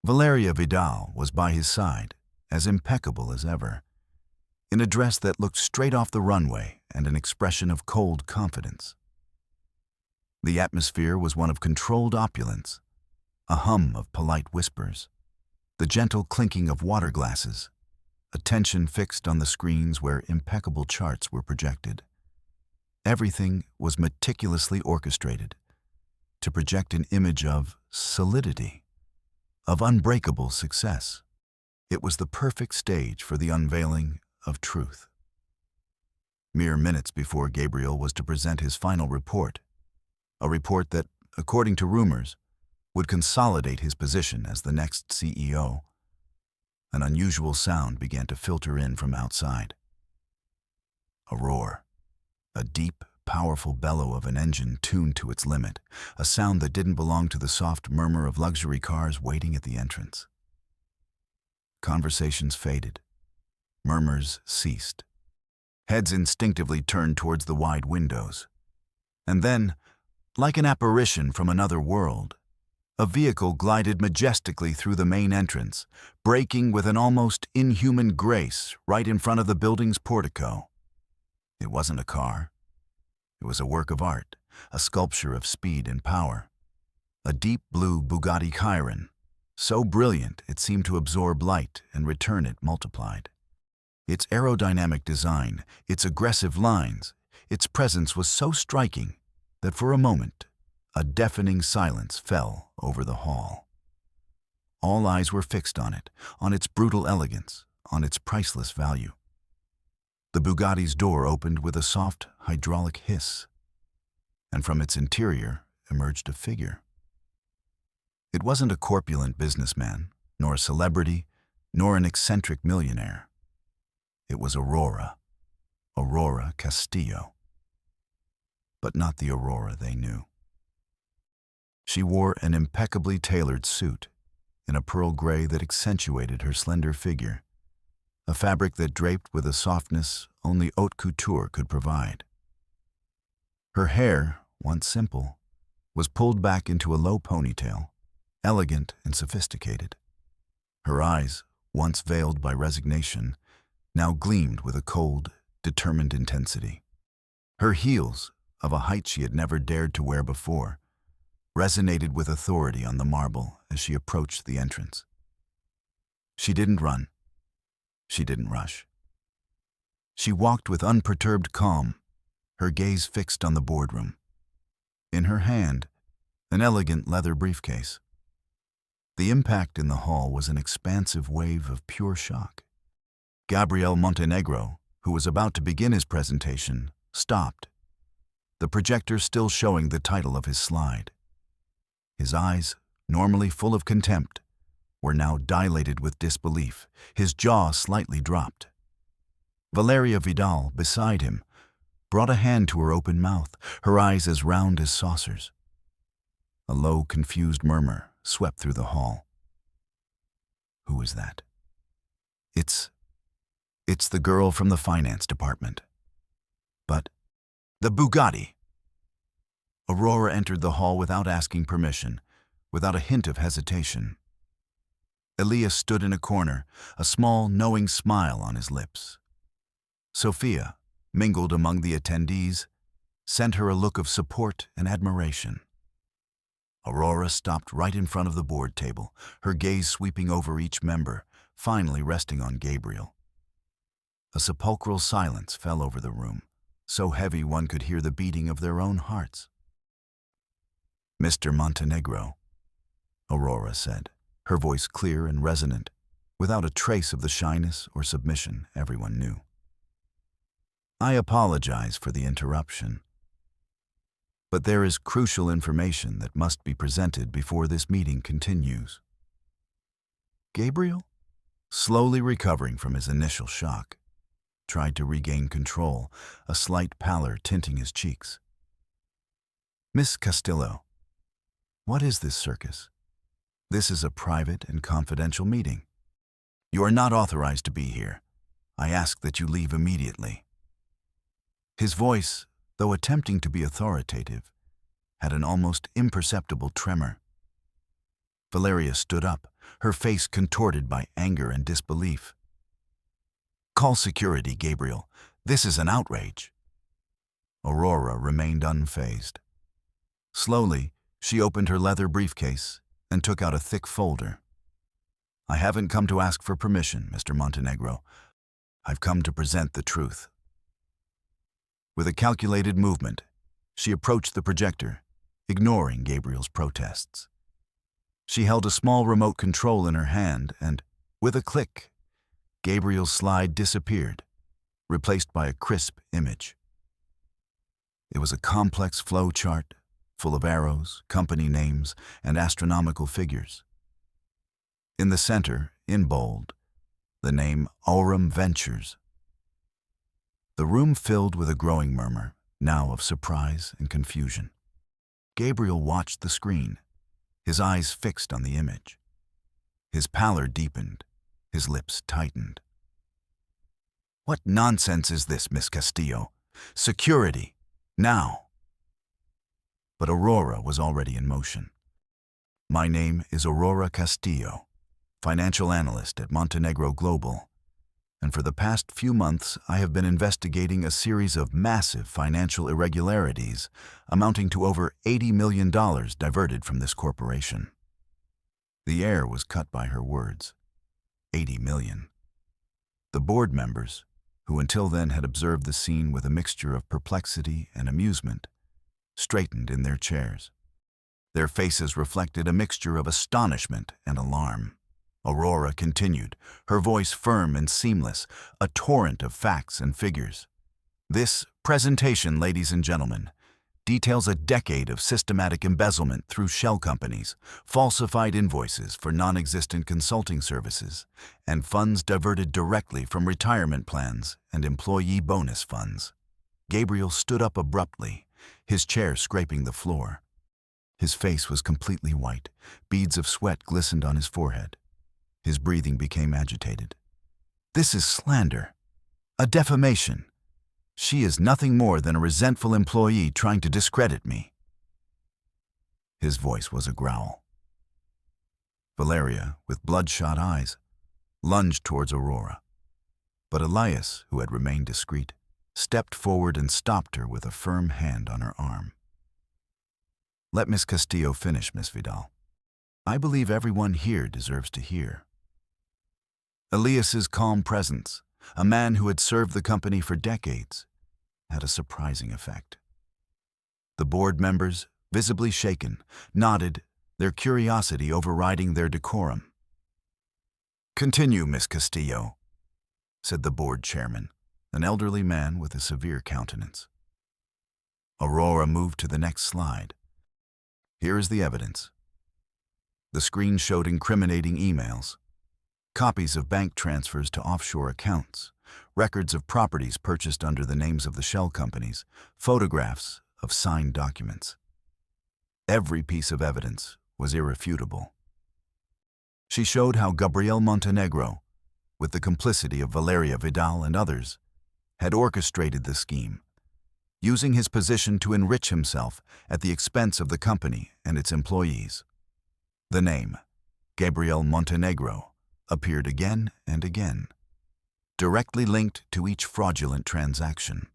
Valeria Vidal was by his side, as impeccable as ever, in a dress that looked straight off the runway and an expression of cold confidence. The atmosphere was one of controlled opulence, a hum of polite whispers, the gentle clinking of water glasses, attention fixed on the screens where impeccable charts were projected. Everything was meticulously orchestrated to project an image of solidity, of unbreakable success. It was the perfect stage for the unveiling of truth. Mere minutes before Gabriel was to present his final report, a report that, according to rumors, would consolidate his position as the next CEO, an unusual sound began to filter in from outside. A roar, a deep, powerful bellow of an engine tuned to its limit, a sound that didn't belong to the soft murmur of luxury cars waiting at the entrance. Conversations faded. Murmurs ceased. Heads instinctively turned towards the wide windows. And then, like an apparition from another world, a vehicle glided majestically through the main entrance, braking with an almost inhuman grace right in front of the building's portico. It wasn't a car. It was a work of art, a sculpture of speed and power. A deep blue Bugatti Chiron, so brilliant it seemed to absorb light and return it multiplied. Its aerodynamic design, its aggressive lines, its presence was so striking that for a moment, a deafening silence fell over the hall. All eyes were fixed on it, on its brutal elegance, on its priceless value. The Bugatti's door opened with a soft hydraulic hiss, and from its interior emerged a figure. It wasn't a corpulent businessman, nor a celebrity, nor an eccentric millionaire. It was Aurora Castillo. But not the Aurora they knew. She wore an impeccably tailored suit, in a pearl gray that accentuated her slender figure, a fabric that draped with a softness only haute couture could provide. Her hair, once simple, was pulled back into a low ponytail, elegant and sophisticated. Her eyes, once veiled by resignation, now gleamed with a cold, determined intensity. Her heels, of a height she had never dared to wear before, resonated with authority on the marble as she approached the entrance. She didn't run. She didn't rush. She walked with unperturbed calm, her gaze fixed on the boardroom. In her hand, an elegant leather briefcase. The impact in the hall was an expansive wave of pure shock. Gabriel Montenegro, who was about to begin his presentation, stopped, the projector still showing the title of his slide. His eyes, normally full of contempt, were now dilated with disbelief, his jaw slightly dropped. Valeria Vidal, beside him, brought a hand to her open mouth, her eyes as round as saucers. A low, confused murmur swept through the hall. Who is that? It's the girl from the finance department. But the Bugatti. Aurora entered the hall without asking permission, without a hint of hesitation. Elias stood in a corner, a small, knowing smile on his lips. Sophia, mingled among the attendees, sent her a look of support and admiration. Aurora stopped right in front of the board table, her gaze sweeping over each member, finally resting on Gabriel. A sepulchral silence fell over the room, so heavy one could hear the beating of their own hearts. "Mr. Montenegro," Aurora said, her voice clear and resonant, without a trace of the shyness or submission everyone knew. I apologize for the interruption, but there is crucial information that must be presented before this meeting continues. Gabriel, slowly recovering from his initial shock, tried to regain control, a slight pallor tinting his cheeks. Miss Castillo, what is this circus? This is a private and confidential meeting. You are not authorized to be here. I ask that you leave immediately. His voice, though attempting to be authoritative, had an almost imperceptible tremor. Valeria stood up, her face contorted by anger and disbelief. Call security, Gabriel. This is an outrage. Aurora remained unfazed. Slowly, she opened her leather briefcase and took out a thick folder. I haven't come to ask for permission, Mr. Montenegro. I've come to present the truth. With a calculated movement, she approached the projector, ignoring Gabriel's protests. She held a small remote control in her hand and, with a click, Gabriel's slide disappeared, replaced by a crisp image. It was a complex flow chart, full of arrows, company names, and astronomical figures. In the center, in bold, the name Aurum Ventures. The room filled with a growing murmur, now of surprise and confusion. Gabriel watched the screen, his eyes fixed on the image. His pallor deepened, his lips tightened. What nonsense is this, Miss Castillo? Security, now! But Aurora was already in motion. My name is Aurora Castillo, financial analyst at Montenegro Global, and for the past few months I have been investigating a series of massive financial irregularities amounting to over $80 million diverted from this corporation. The air was cut by her words. 80 million. The board members, who until then had observed the scene with a mixture of perplexity and amusement, straightened in their chairs. Their faces reflected a mixture of astonishment and alarm. Aurora continued, her voice firm and seamless, a torrent of facts and figures. This presentation, ladies and gentlemen, details a decade of systematic embezzlement through shell companies, falsified invoices for non-existent consulting services, and funds diverted directly from retirement plans and employee bonus funds. Gabriel stood up abruptly, his chair scraping the floor. His face was completely white, beads of sweat glistened on his forehead. His breathing became agitated. This is slander, a defamation. She is nothing more than a resentful employee trying to discredit me. His voice was a growl. Valeria, with bloodshot eyes, lunged towards Aurora. But Elias, who had remained discreet, stepped forward and stopped her with a firm hand on her arm. Let Miss Castillo finish, Miss Vidal. I believe everyone here deserves to hear. Elias's calm presence, a man who had served the company for decades, had a surprising effect. The board members, visibly shaken, nodded, their curiosity overriding their decorum. Continue, Miss Castillo, said the board chairman, an elderly man with a severe countenance. Aurora moved to the next slide. Here is the evidence. The screen showed incriminating emails, copies of bank transfers to offshore accounts, records of properties purchased under the names of the shell companies, photographs of signed documents. Every piece of evidence was irrefutable. She showed how Gabriel Montenegro, with the complicity of Valeria Vidal and others, had orchestrated the scheme, using his position to enrich himself at the expense of the company and its employees. The name, Gabriel Montenegro, appeared again and again, directly linked to each fraudulent transaction.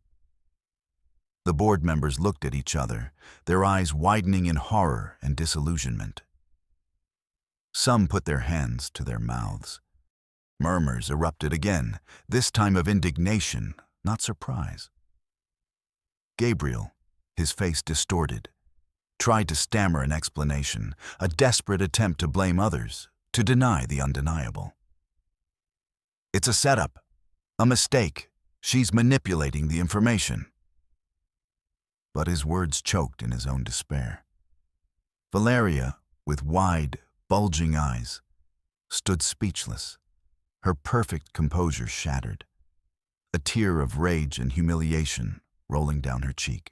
The board members looked at each other, their eyes widening in horror and disillusionment. Some put their hands to their mouths. Murmurs erupted again, this time of indignation, not surprise. Gabriel, his face distorted, tried to stammer an explanation, a desperate attempt to blame others, to deny the undeniable. It's a setup, a mistake. She's manipulating the information. But his words choked in his own despair. Valeria, with wide, bulging eyes, stood speechless, her perfect composure shattered, a tear of rage and humiliation rolling down her cheek.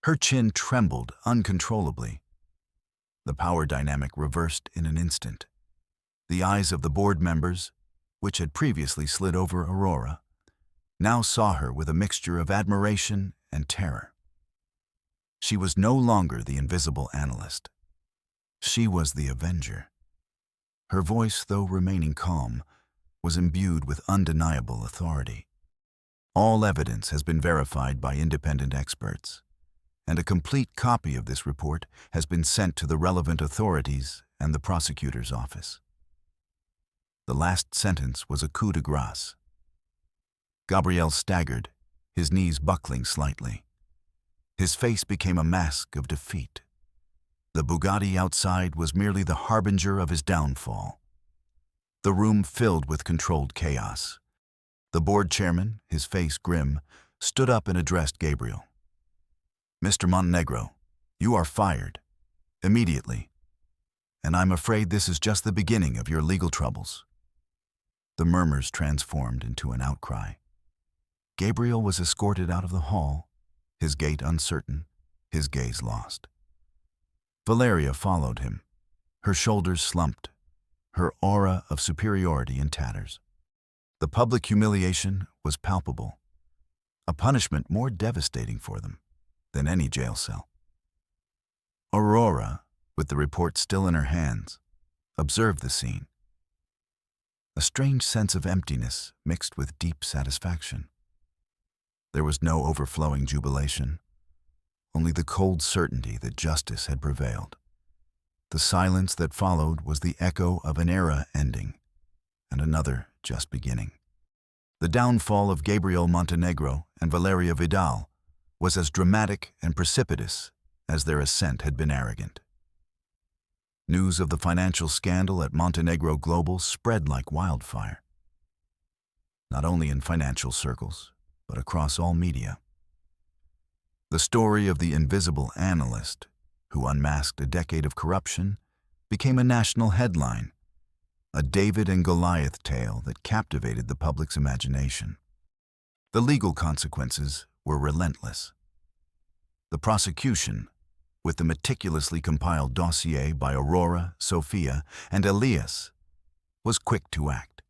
Her chin trembled uncontrollably. The power dynamic reversed in an instant. The eyes of the board members, which had previously slid over Aurora, now saw her with a mixture of admiration and terror. She was no longer the invisible analyst. She was the avenger. Her voice, though remaining calm, was imbued with undeniable authority. All evidence has been verified by independent experts, and a complete copy of this report has been sent to the relevant authorities and the prosecutor's office. The last sentence was a coup de grace. Gabriel staggered, his knees buckling slightly. His face became a mask of defeat. The Bugatti outside was merely the harbinger of his downfall. The room filled with controlled chaos. The board chairman, his face grim, stood up and addressed Gabriel. "Mr. Montenegro, you are fired. Immediately. And I'm afraid this is just the beginning of your legal troubles." The murmurs transformed into an outcry. Gabriel was escorted out of the hall, his gait uncertain, his gaze lost. Valeria followed him, her shoulders slumped, her aura of superiority in tatters. The public humiliation was palpable, a punishment more devastating for them than any jail cell. Aurora, with the report still in her hands, observed the scene. A strange sense of emptiness mixed with deep satisfaction. There was no overflowing jubilation, only the cold certainty that justice had prevailed. The silence that followed was the echo of an era ending and another just beginning. The downfall of Gabriel Montenegro and Valeria Vidal was as dramatic and precipitous as their ascent had been arrogant. News of the financial scandal at Montenegro Global spread like wildfire, not only in financial circles, but across all media. The story of the invisible analyst, who unmasked a decade of corruption, became a national headline, a David and Goliath tale that captivated the public's imagination. The legal consequences were relentless. The prosecution, with the meticulously compiled dossier by Aurora, Sophia, and Elias, was quick to act.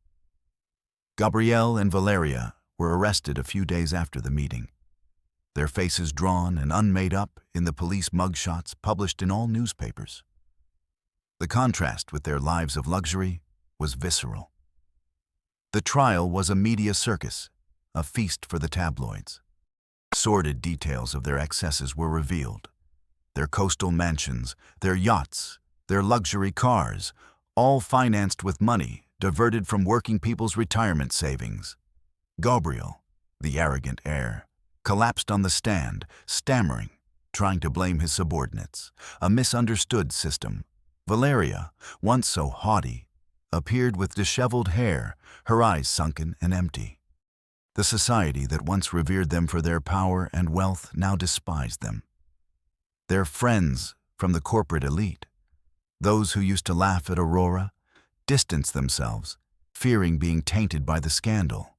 Gabriel and Valeria were arrested a few days after the meeting, their faces drawn and unmade up in the police mugshots published in all newspapers. The contrast with their lives of luxury was visceral. The trial was a media circus, a feast for the tabloids. Sordid details of their excesses were revealed. Their coastal mansions, their yachts, their luxury cars, all financed with money diverted from working people's retirement savings. Gabriel, the arrogant heir, collapsed on the stand, stammering, trying to blame his subordinates, a misunderstood system. Valeria, once so haughty, appeared with disheveled hair, her eyes sunken and empty. The society that once revered them for their power and wealth now despised them. Their friends from the corporate elite, those who used to laugh at Aurora, distanced themselves, fearing being tainted by the scandal.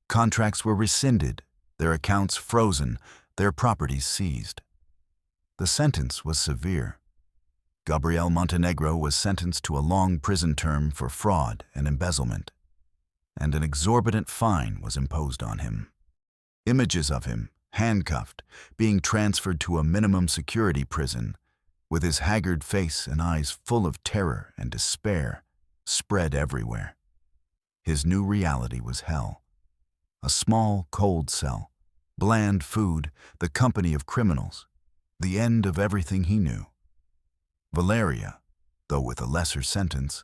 Contracts were rescinded, their accounts frozen, their properties seized. The sentence was severe. Gabriel Montenegro was sentenced to a long prison term for fraud and embezzlement, and an exorbitant fine was imposed on him. Images of him, handcuffed, being transferred to a minimum security prison, with his haggard face and eyes full of terror and despair, spread everywhere. His new reality was hell. A small, cold cell, bland food, the company of criminals, the end of everything he knew. Valeria, though with a lesser sentence,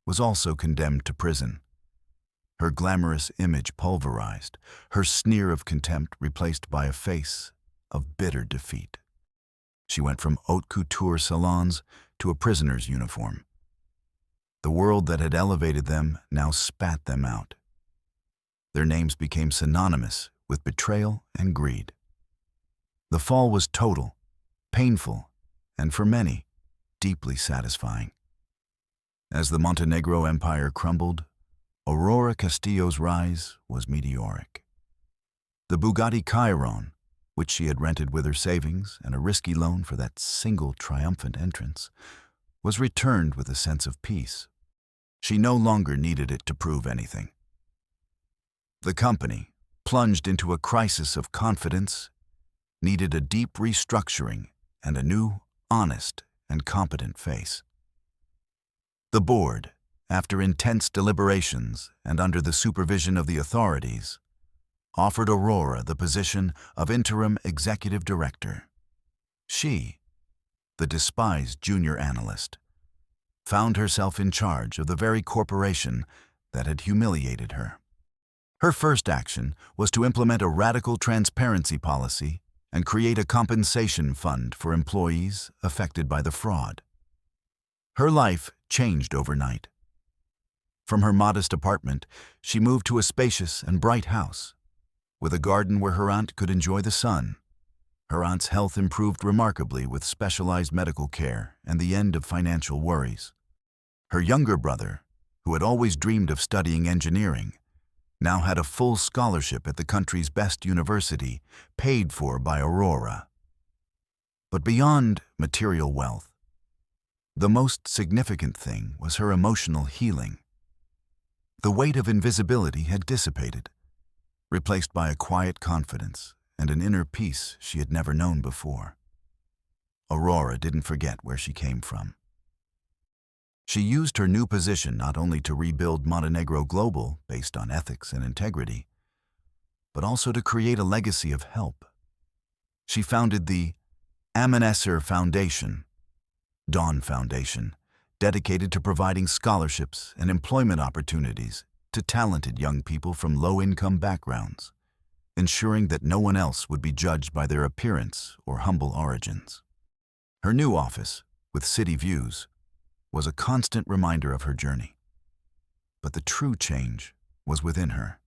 was also condemned to prison. Her glamorous image pulverized, her sneer of contempt replaced by a face of bitter defeat. She went from haute couture salons to a prisoner's uniform. The world that had elevated them now spat them out. Their names became synonymous with betrayal and greed. The fall was total, painful, and for many, deeply satisfying. As the Montenegro Empire crumbled, Aurora Castillo's rise was meteoric. The Bugatti Chiron, which she had rented with her savings and a risky loan for that single triumphant entrance, was returned with a sense of peace. She no longer needed it to prove anything. The company, plunged into a crisis of confidence, needed a deep restructuring and a new, honest, and competent face. The board, after intense deliberations and under the supervision of the authorities, offered Aurora the position of interim executive director. She, the despised junior analyst, found herself in charge of the very corporation that had humiliated her. Her first action was to implement a radical transparency policy and create a compensation fund for employees affected by the fraud. Her life changed overnight. From her modest apartment, she moved to a spacious and bright house, with a garden where her aunt could enjoy the sun. Her aunt's health improved remarkably with specialized medical care and the end of financial worries. Her younger brother, who had always dreamed of studying engineering, now had a full scholarship at the country's best university, paid for by Aurora. But beyond material wealth, the most significant thing was her emotional healing. The weight of invisibility had dissipated, replaced by a quiet confidence and an inner peace she had never known before. Aurora didn't forget where she came from. She used her new position not only to rebuild Montenegro Global based on ethics and integrity, but also to create a legacy of help. She founded the Amanecer Foundation, Dawn Foundation, dedicated to providing scholarships and employment opportunities to talented young people from low-income backgrounds, ensuring that no one else would be judged by their appearance or humble origins. Her new office, with city views, was a constant reminder of her journey. But the true change was within her.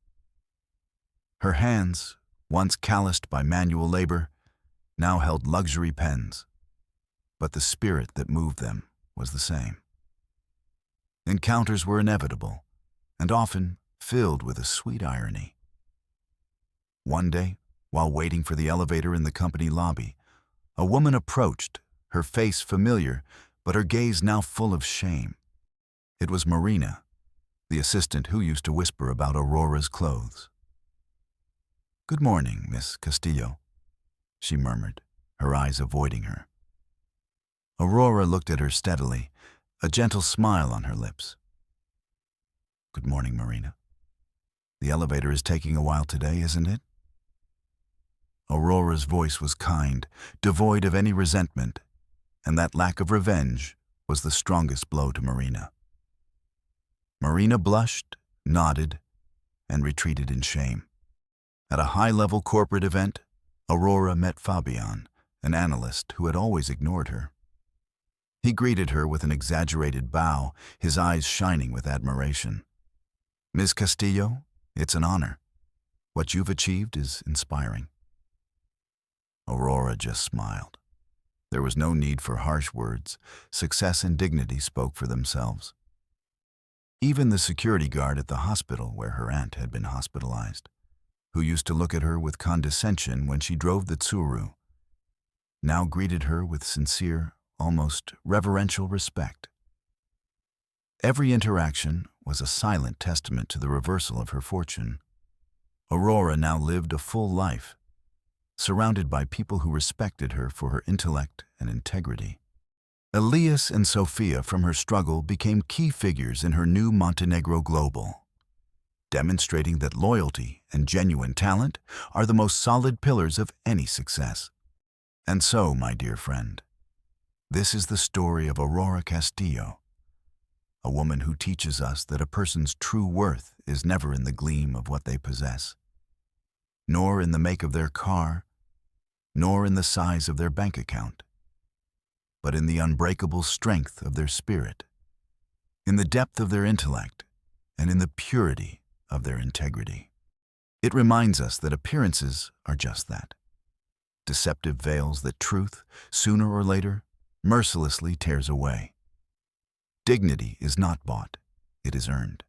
Her hands, once calloused by manual labor, now held luxury pens, but the spirit that moved them was the same. Encounters were inevitable, and often filled with a sweet irony. One day, while waiting for the elevator in the company lobby, a woman approached, her face familiar, but her gaze now full of shame. It was Marina, the assistant who used to whisper about Aurora's clothes. "Good morning, Miss Castillo," she murmured, her eyes avoiding her. Aurora looked at her steadily, a gentle smile on her lips. "Good morning, Marina. The elevator is taking a while today, isn't it?" Aurora's voice was kind, devoid of any resentment, and that lack of revenge was the strongest blow to Marina. Marina blushed, nodded, and retreated in shame. At a high-level corporate event, Aurora met Fabian, an analyst who had always ignored her. He greeted her with an exaggerated bow, his eyes shining with admiration. "Ms. Castillo, it's an honor. What you've achieved is inspiring." Aurora just smiled. There was no need for harsh words. Success and dignity spoke for themselves. Even the security guard at the hospital where her aunt had been hospitalized, who used to look at her with condescension when she drove the Tsuru, now greeted her with sincere, almost reverential respect. Every interaction was a silent testament to the reversal of her fortune. Aurora now lived a full life, surrounded by people who respected her for her intellect and integrity. Elias and Sophia from her struggle became key figures in her new Montenegro Global, demonstrating that loyalty and genuine talent are the most solid pillars of any success. And so, my dear friend, this is the story of Aurora Castillo, a woman who teaches us that a person's true worth is never in the gleam of what they possess, nor in the make of their car, nor in the size of their bank account, but in the unbreakable strength of their spirit. in the depth of their intellect, and in the purity of their integrity. It reminds us that appearances are just that, deceptive veils that truth, sooner or later, mercilessly tears away. Dignity is not bought, it is earned.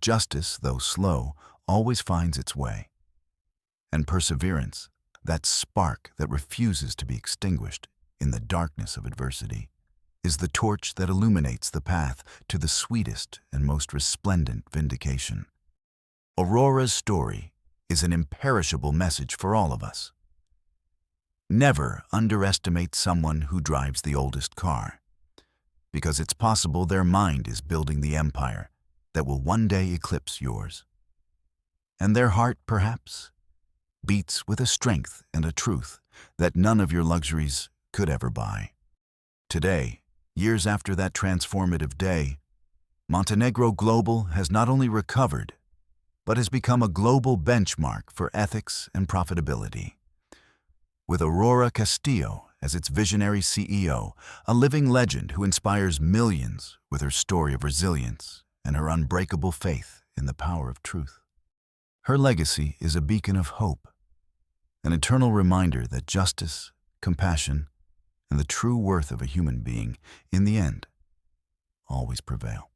Justice, though slow, always finds its way. And perseverance, that spark that refuses to be extinguished in the darkness of adversity, is the torch that illuminates the path to the sweetest and most resplendent vindication. Aurora's story is an imperishable message for all of us. Never underestimate someone who drives the oldest car, because it's possible their mind is building the empire that will one day eclipse yours. And their heart, perhaps, beats with a strength and a truth that none of your luxuries could ever buy. Today, years after that transformative day, Montenegro Global has not only recovered, but has become a global benchmark for ethics and profitability. With Aurora Castillo as its visionary CEO, a living legend who inspires millions with her story of resilience and her unbreakable faith in the power of truth. Her legacy is a beacon of hope, an eternal reminder that justice, compassion, and the true worth of a human being, in the end, always prevail.